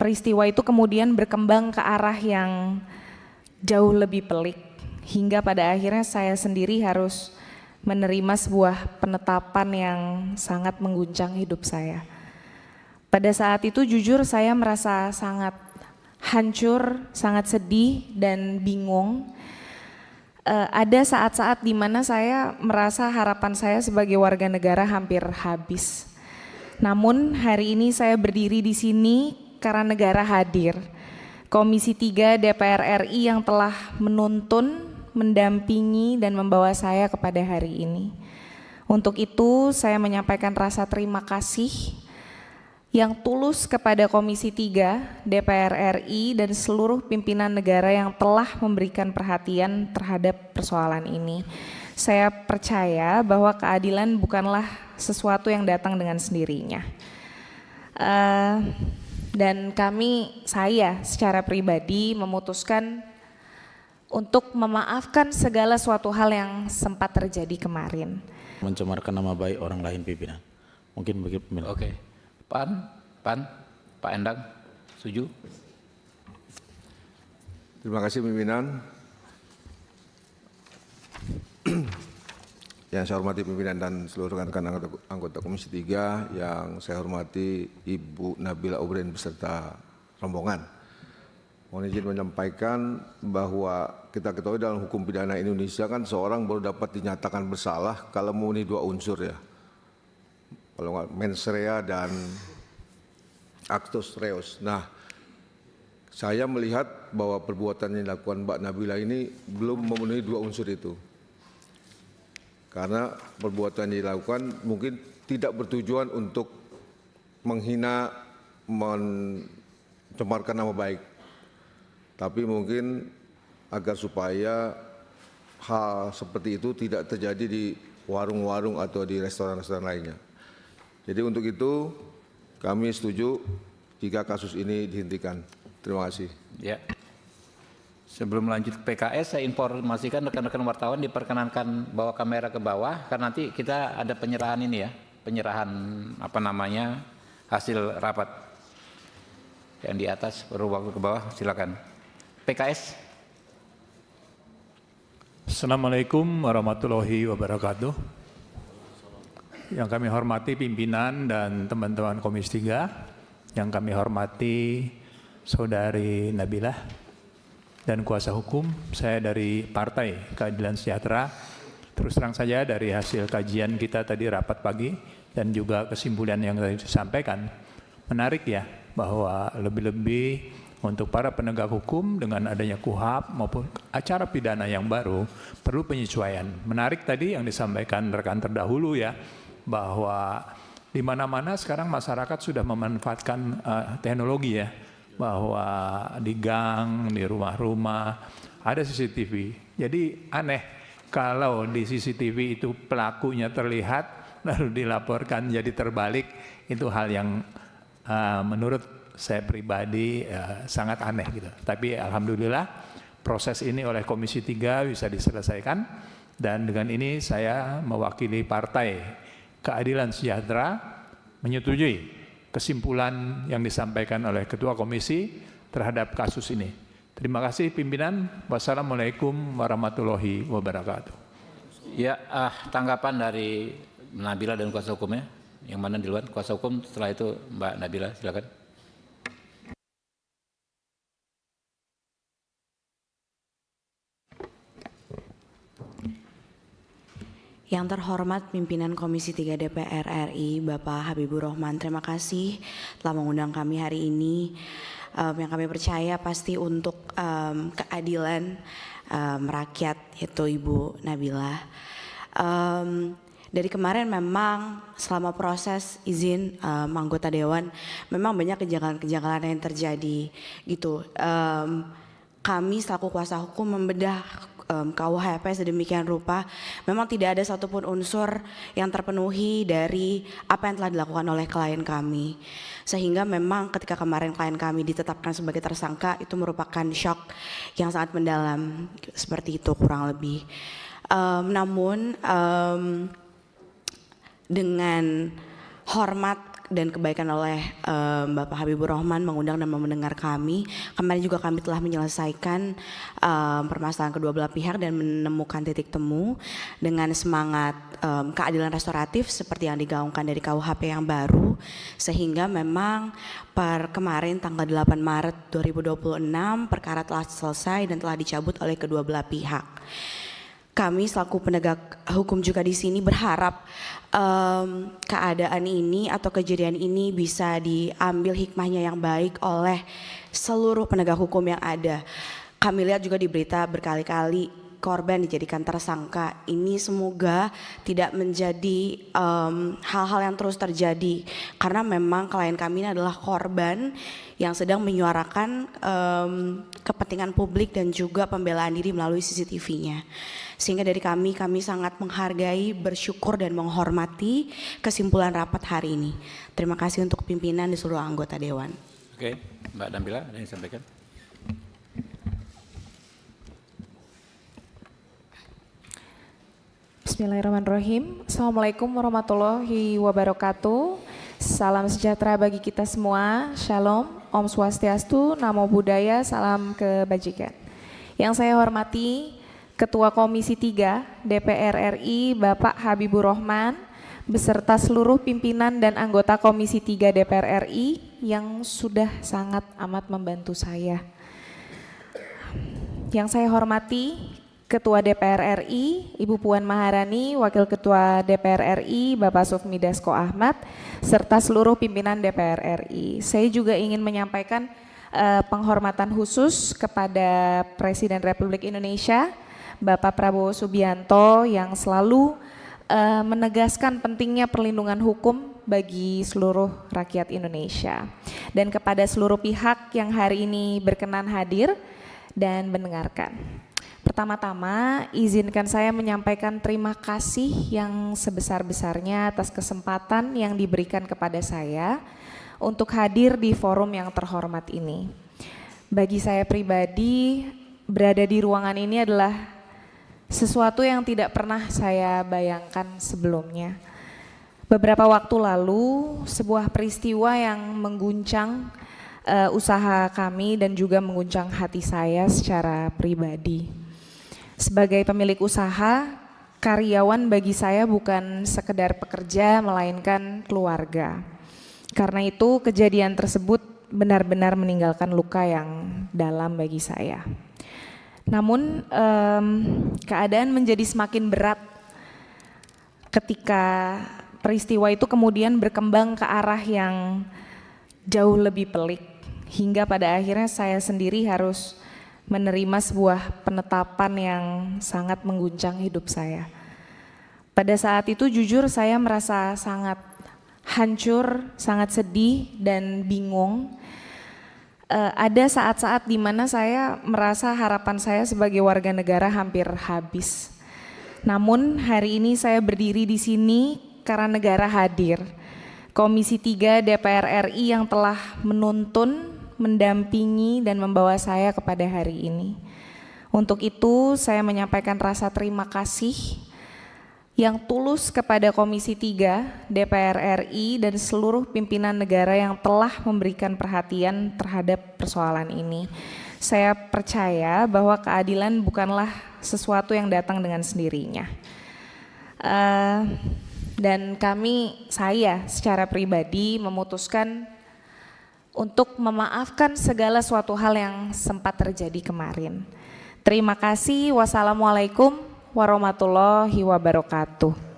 peristiwa itu kemudian berkembang ke arah yang jauh lebih pelik, hingga pada akhirnya saya sendiri harus menerima sebuah penetapan yang sangat mengguncang hidup saya. Pada saat itu jujur saya merasa sangat hancur, sangat sedih dan bingung. Ada saat-saat di mana saya merasa harapan saya sebagai warga negara hampir habis. Namun hari ini saya berdiri di sini karena negara hadir. Komisi 3 DPR RI yang telah menuntun, mendampingi dan membawa saya kepada hari ini. Untuk itu saya menyampaikan rasa terima kasih yang tulus kepada Komisi 3 DPR RI dan seluruh pimpinan negara yang telah memberikan perhatian terhadap persoalan ini. Saya percaya bahwa keadilan bukanlah sesuatu yang datang dengan sendirinya. Dan saya secara pribadi memutuskan untuk memaafkan segala suatu hal yang sempat terjadi kemarin. Mencemarkan nama baik orang lain pimpinan. Mungkin begitu. Oke. Pak Endang, setuju? Terima kasih pimpinan. Yang saya hormati pimpinan dan seluruh rekan-rekan anggota Komisi 3, yang saya hormati Ibu Nabila Obrien beserta rombongan. Mohon izin menyampaikan bahwa kita ketahui dalam hukum pidana Indonesia kan seorang baru dapat dinyatakan bersalah kalau memenuhi dua unsur ya. Kalau nggak mens rea dan actus reus. Nah, saya melihat bahwa perbuatan yang dilakukan Mbak Nabila ini belum memenuhi dua unsur itu. Karena perbuatan yang dilakukan mungkin tidak bertujuan untuk menghina, mencemarkan nama baik. Tapi mungkin agar supaya hal seperti itu tidak terjadi di warung-warung atau di restoran-restoran lainnya. Jadi untuk itu kami setuju jika kasus ini dihentikan. Terima kasih. Ya. Sebelum lanjut ke PKS, saya informasikan rekan-rekan wartawan diperkenankan bawa kamera ke bawah, karena nanti kita ada penyerahan ini ya, penyerahan hasil rapat. Yang di atas baru waktu ke bawah, silakan. PKS. Assalamualaikum warahmatullahi wabarakatuh. Yang kami hormati pimpinan dan teman-teman Komisi 3, yang kami hormati Saudari Nabilah dan kuasa hukum, saya dari Partai Keadilan Sejahtera. Terus terang saja dari hasil kajian kita tadi rapat pagi dan juga kesimpulan yang tadi disampaikan, menarik ya bahwa lebih-lebih untuk para penegak hukum dengan adanya KUHP maupun acara pidana yang baru perlu penyesuaian. Menarik tadi yang disampaikan rekan terdahulu ya, bahwa di mana-mana sekarang masyarakat sudah memanfaatkan teknologi ya, bahwa di gang, di rumah-rumah ada CCTV. Jadi aneh kalau di CCTV itu pelakunya terlihat lalu dilaporkan jadi terbalik, itu hal yang menurut saya pribadi sangat aneh gitu. Tapi alhamdulillah proses ini oleh Komisi 3 bisa diselesaikan, dan dengan ini saya mewakili Partai Keadilan Sejahtera menyetujui kesimpulan yang disampaikan oleh Ketua Komisi terhadap kasus ini. Terima kasih pimpinan. Wassalamualaikum warahmatullahi wabarakatuh. Ya, tanggapan dari Nabila dan kuasa hukumnya. Yang mana duluan? Kuasa hukum, setelah itu Mbak Nabila, silakan. Yang terhormat pimpinan Komisi 3 DPR RI, Bapak Habibur Rahman, terima kasih telah mengundang kami hari ini. Yang kami percaya pasti untuk keadilan rakyat, yaitu Ibu Nabila. Dari kemarin memang selama proses izin anggota Dewan, memang banyak kejanggalan-kejanggalan yang terjadi gitu. Kami selaku kuasa hukum membedah KUHP sedemikian rupa, memang tidak ada satupun unsur yang terpenuhi dari apa yang telah dilakukan oleh klien kami. Sehingga memang ketika kemarin klien kami ditetapkan sebagai tersangka, itu merupakan shock yang sangat mendalam, seperti itu kurang lebih. Namun dengan hormat dan kebaikan oleh Bapak Habibur Rahman mengundang dan mendengar kami. Kemarin juga kami telah menyelesaikan permasalahan kedua belah pihak dan menemukan titik temu dengan semangat keadilan restoratif seperti yang digaungkan dari KUHP yang baru, sehingga memang per kemarin tanggal 8 Maret 2026 perkara telah selesai dan telah dicabut oleh kedua belah pihak. Kami selaku penegak hukum juga di sini berharap keadaan ini atau kejadian ini bisa diambil hikmahnya yang baik oleh seluruh penegak hukum yang ada. Kami lihat juga di berita berkali-kali korban dijadikan tersangka. Ini semoga tidak menjadi hal-hal yang terus terjadi, karena memang klien kami ini adalah korban yang sedang menyuarakan kepentingan publik dan juga pembelaan diri melalui CCTV-nya. Sehingga dari kami sangat menghargai, bersyukur dan menghormati kesimpulan rapat hari ini. Terima kasih untuk pimpinan dan seluruh anggota Dewan. Oke, Mbak Nabila, ada yang disampaikan? Bismillahirrahmanirrahim. Assalamualaikum warahmatullahi wabarakatuh. Salam sejahtera bagi kita semua. Shalom, Om Swastiastu, Namo Buddhaya, salam kebajikan. Yang saya hormati Ketua Komisi 3 DPR RI Bapak Habibur Rahman beserta seluruh pimpinan dan anggota Komisi 3 DPR RI yang sudah sangat amat membantu saya. Yang saya hormati Ketua DPR RI Ibu Puan Maharani, Wakil Ketua DPR RI Bapak Sufmi Dasko Ahmad, serta seluruh pimpinan DPR RI. Saya juga ingin menyampaikan penghormatan khusus kepada Presiden Republik Indonesia Bapak Prabowo Subianto yang selalu menegaskan pentingnya perlindungan hukum bagi seluruh rakyat Indonesia, dan kepada seluruh pihak yang hari ini berkenan hadir dan mendengarkan. Pertama-tama izinkan saya menyampaikan terima kasih yang sebesar-besarnya atas kesempatan yang diberikan kepada saya untuk hadir di forum yang terhormat ini. Bagi saya pribadi, berada di ruangan ini adalah sesuatu yang tidak pernah saya bayangkan sebelumnya. Beberapa waktu lalu, sebuah peristiwa yang mengguncang usaha kami dan juga mengguncang hati saya secara pribadi. Sebagai pemilik usaha, karyawan bagi saya bukan sekedar pekerja melainkan keluarga. Karena itu kejadian tersebut benar-benar meninggalkan luka yang dalam bagi saya. Namun keadaan menjadi semakin berat ketika peristiwa itu kemudian berkembang ke arah yang jauh lebih pelik, hingga pada akhirnya saya sendiri harus menerima sebuah penetapan yang sangat mengguncang hidup saya. Pada saat itu jujur saya merasa sangat hancur, sangat sedih dan bingung. Ada saat-saat di mana saya merasa harapan saya sebagai warga negara hampir habis. Namun hari ini saya berdiri di sini karena negara hadir. Komisi 3 DPR RI yang telah menuntun, mendampingi dan membawa saya kepada hari ini. Untuk itu saya menyampaikan rasa terima kasih yang tulus kepada Komisi 3 DPR RI dan seluruh pimpinan negara yang telah memberikan perhatian terhadap persoalan ini. Saya percaya bahwa keadilan bukanlah sesuatu yang datang dengan sendirinya. Dan saya secara pribadi memutuskan untuk memaafkan segala suatu hal yang sempat terjadi kemarin. Terima kasih. Wassalamualaikum warahmatullahi wabarakatuh.